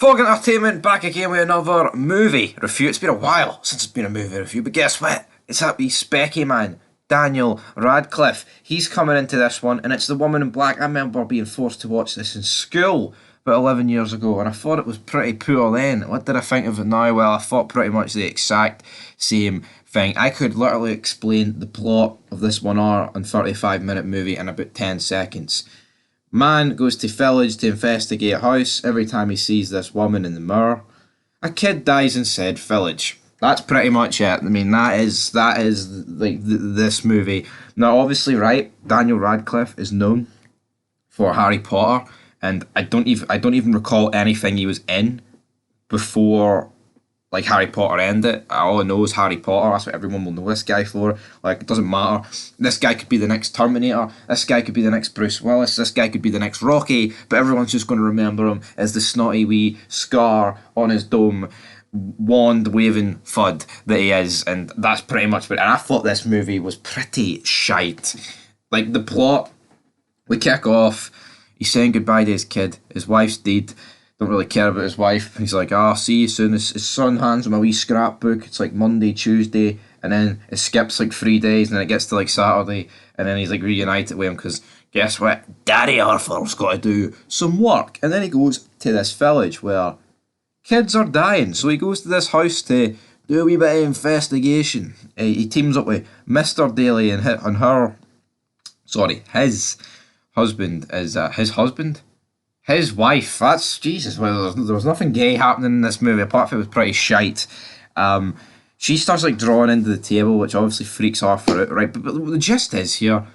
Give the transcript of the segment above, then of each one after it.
Fog Entertainment back again with another movie review. It's been a while since it's been a movie review, but guess what? It's that wee specky man, Daniel Radcliffe. He's coming into this one, and it's The Woman in Black. I remember being forced to watch this in school about 11 years ago, and I thought it was pretty poor then. What did I think of it now? Well, I thought pretty much the exact same thing. I could literally explain the plot of this 1 hour and 35-minute movie in about 10 seconds. Man goes to village to investigate a house. Every time he sees this woman in the mirror, a kid dies in said village. That's pretty much it. I mean, that is like this movie. Now, obviously, right, Daniel Radcliffe is known for Harry Potter, and I don't even recall anything he was in before like Harry Potter ended. All I know is Harry Potter. That's what everyone will know this guy for. Like, it doesn't matter. This guy could be the next Terminator. This guy could be the next Bruce Willis. This guy could be the next Rocky. But everyone's just going to remember him as the snotty wee scar on his dome, wand-waving fud that he is. And that's pretty much what... And I thought this movie was pretty shite. Like, the plot, we kick off. He's saying goodbye to his kid. His wife's dead. Don't really care about his wife. He's like, see you soon. His son hands him a wee scrapbook. It's like Monday, Tuesday, and then it skips like 3 days, and then it gets to like Saturday, and then he's like reunited with him because guess what? Daddy Arthur's got to do some work. And then he goes to this village where kids are dying. So he goes to this house to do a wee bit of investigation. He teams up with Mr. Daly and his husband is his husband? His wife, that's Jesus. Well, there was nothing gay happening in this movie apart from it was pretty shite. She starts like drawing into the table, which obviously freaks Arthur out, right? But the gist is here,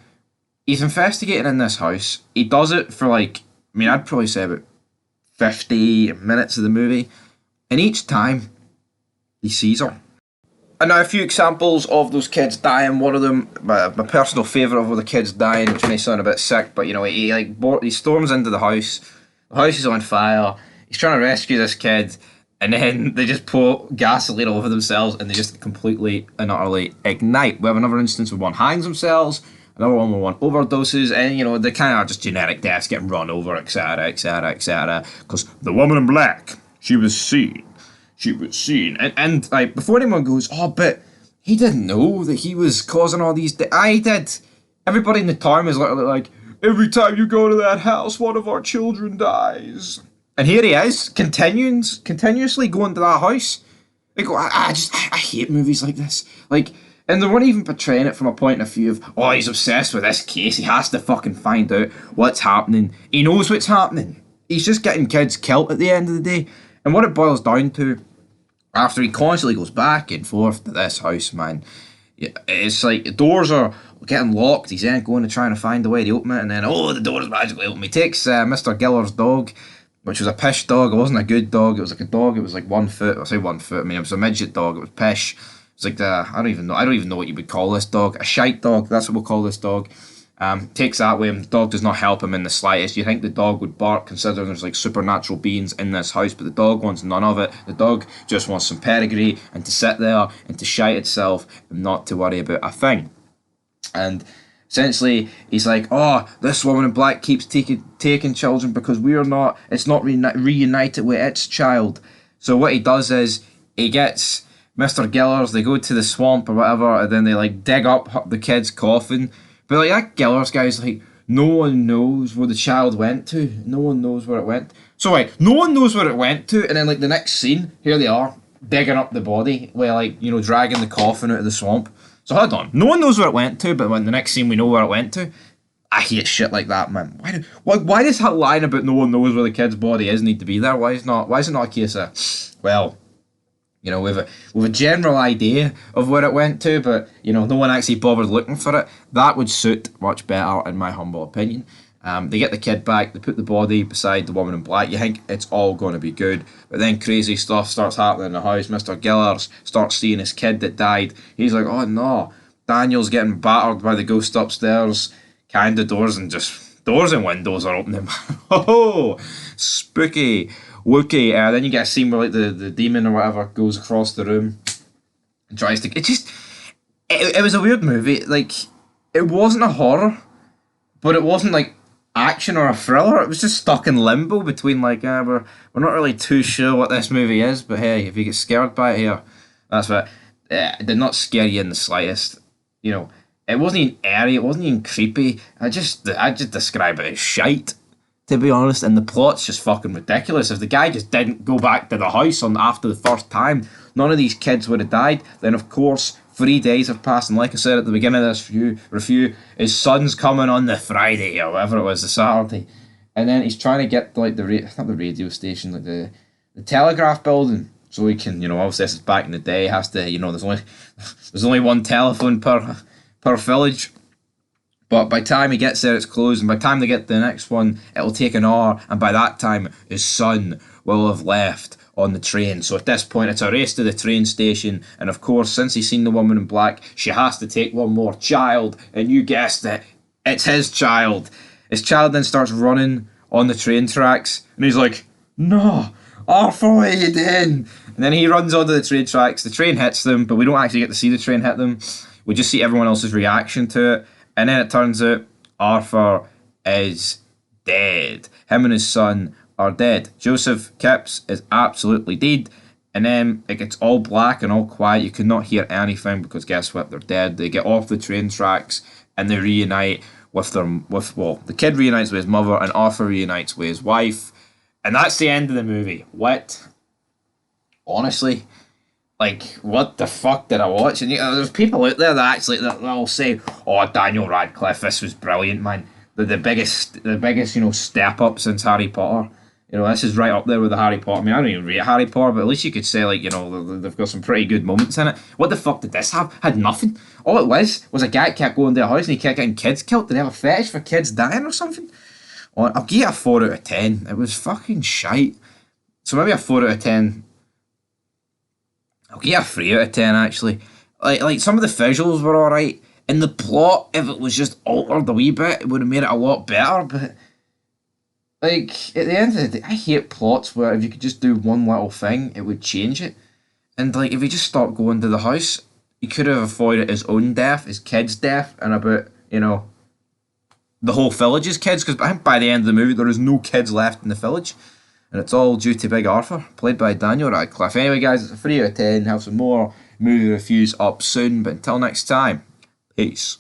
he's investigating in this house. He does it for like, I mean, I'd probably say about 50 minutes of the movie, and each time he sees her. And now a few examples of those kids dying. One of them, my personal favourite of all the kids dying, which may sound a bit sick, but you know, he storms into the house. The house is on fire. He's trying to rescue this kid, and then they just pour gasoline over themselves, and they just completely and utterly ignite. We have another instance where one hangs themselves, another one where one overdoses, and you know, they kind of are just generic deaths, getting run over, etc., etc., etc. Because the woman in black, she was seen, and like before anyone goes, but he didn't know that he was causing all these. I did. Everybody in the town was literally like, every time you go to that house, one of our children dies. And here he is, continuously going to that house. Like, I hate movies like this. Like, and they weren't even portraying it from a point of view of, he's obsessed with this case. He has to fucking find out what's happening. He knows what's happening. He's just getting kids killed at the end of the day. And what it boils down to, after he constantly goes back and forth to this house, man, it's like the doors are getting locked. He's then going to try and find a way to open it, and then the door's magically open. He takes Mr. Giller's dog, which was a pish dog. It wasn't a good dog. It was like a dog. It was like 1 foot. I say 1 foot. I mean, it was a midget dog. It was pish. It's like I don't even know what you would call this dog. A shite dog. That's what we'll call this dog. Takes that with him. The dog does not help him in the slightest. You think the dog would bark considering there's like supernatural beings in this house, but the dog wants none of it. The dog just wants some pedigree and to sit there and to shite itself and not to worry about a thing. And essentially he's like, this woman in black keeps taking children because it's not reunited with its child. So what he does is he gets Mr. Gillers, they go to the swamp or whatever, and then they like dig up the kid's coffin. But like that Gillers guy's like, no one knows where the child went to. No one knows where it went. So like, no one knows where it went to, and then like the next scene, here they are, digging up the body, where like, you know, dragging the coffin out of the swamp. So hold on, no one knows where it went to, but when the next scene we know where it went to. I hate shit like that, man. Why does that line about no one knows where the kid's body is need to be there? Why is it not a case of, well, you know, with a general idea of where it went to, but, you know, no one actually bothered looking for it. That would suit much better, in my humble opinion. They get the kid back, they put the body beside the woman in black. You think it's all going to be good, but then crazy stuff starts happening in the house. Mr. Gillers starts seeing his kid that died. He's like, oh no, Daniel's getting battered by the ghost upstairs. Kind of doors and windows are opening. Oh, spooky. Wookie, then you get a scene where like the demon or whatever goes across the room and tries to. It was a weird movie. Like, it wasn't a horror, but it wasn't like action or a thriller. It was just stuck in limbo between like we're not really too sure what this movie is, but hey, if you get scared by it here, that's what. It did not scare you in the slightest. You know, it wasn't even airy. It wasn't even creepy. I just describe it as shite, to be honest. And the plot's just fucking ridiculous. If the guy just didn't go back to the house on after the first time, none of these kids would have died. Then of course 3 days have passed, and like I said at the beginning of this review, his son's coming on the Friday or whatever it was, the Saturday, and then he's trying to get like not the radio station, like the telegraph building, so he can, obviously this is back in the day, has to, there's only one telephone per village. But by the time he gets there, it's closed, and by the time they get to the next one, it'll take an hour, and by that time, his son will have left on the train. So at this point, it's a race to the train station, and of course, since he's seen the woman in black, she has to take one more child, and you guessed it, it's his child. His child then starts running on the train tracks, and he's like, "No, Arthur, what are you doing?" And then he runs onto the train tracks, the train hits them, but we don't actually get to see the train hit them. We just see everyone else's reaction to it. And then it turns out Arthur is dead. Him and his son are dead. Joseph Kipps is absolutely dead. And then it gets all black and all quiet. You could not hear anything because guess what? They're dead. They get off the train tracks and they reunite the kid reunites with his mother and Arthur reunites with his wife. And that's the end of the movie. What? Honestly, like, what the fuck did I watch? And there's people out there that actually that'll say, "Oh, Daniel Radcliffe, this was brilliant, man. The biggest step up since Harry Potter. This is right up there with the Harry Potter. I mean, I don't even rate Harry Potter, but at least you could say like, they've got some pretty good moments in it. What the fuck did this have? Had nothing. All it was a guy that kept going to a house and he kept getting kids killed. Did they have a fetish for kids dying or something? I'll give it a 4 out of 10. It was fucking shite. So maybe a 4 out of 10. I'll give it a 3 out of 10 actually. Like some of the visuals were alright. And the plot, if it was just altered a wee bit, it would have made it a lot better. But like at the end of the day, I hate plots where if you could just do one little thing, it would change it. And like if he just stopped going to the house, he could have avoided his own death, his kid's death, and about, the whole village's kids, because I think by the end of the movie there is no kids left in the village. And it's all due to Big Arthur, played by Daniel Radcliffe. Anyway, guys, it's a 3 out of 10. Have some more movie reviews up soon. But until next time, peace.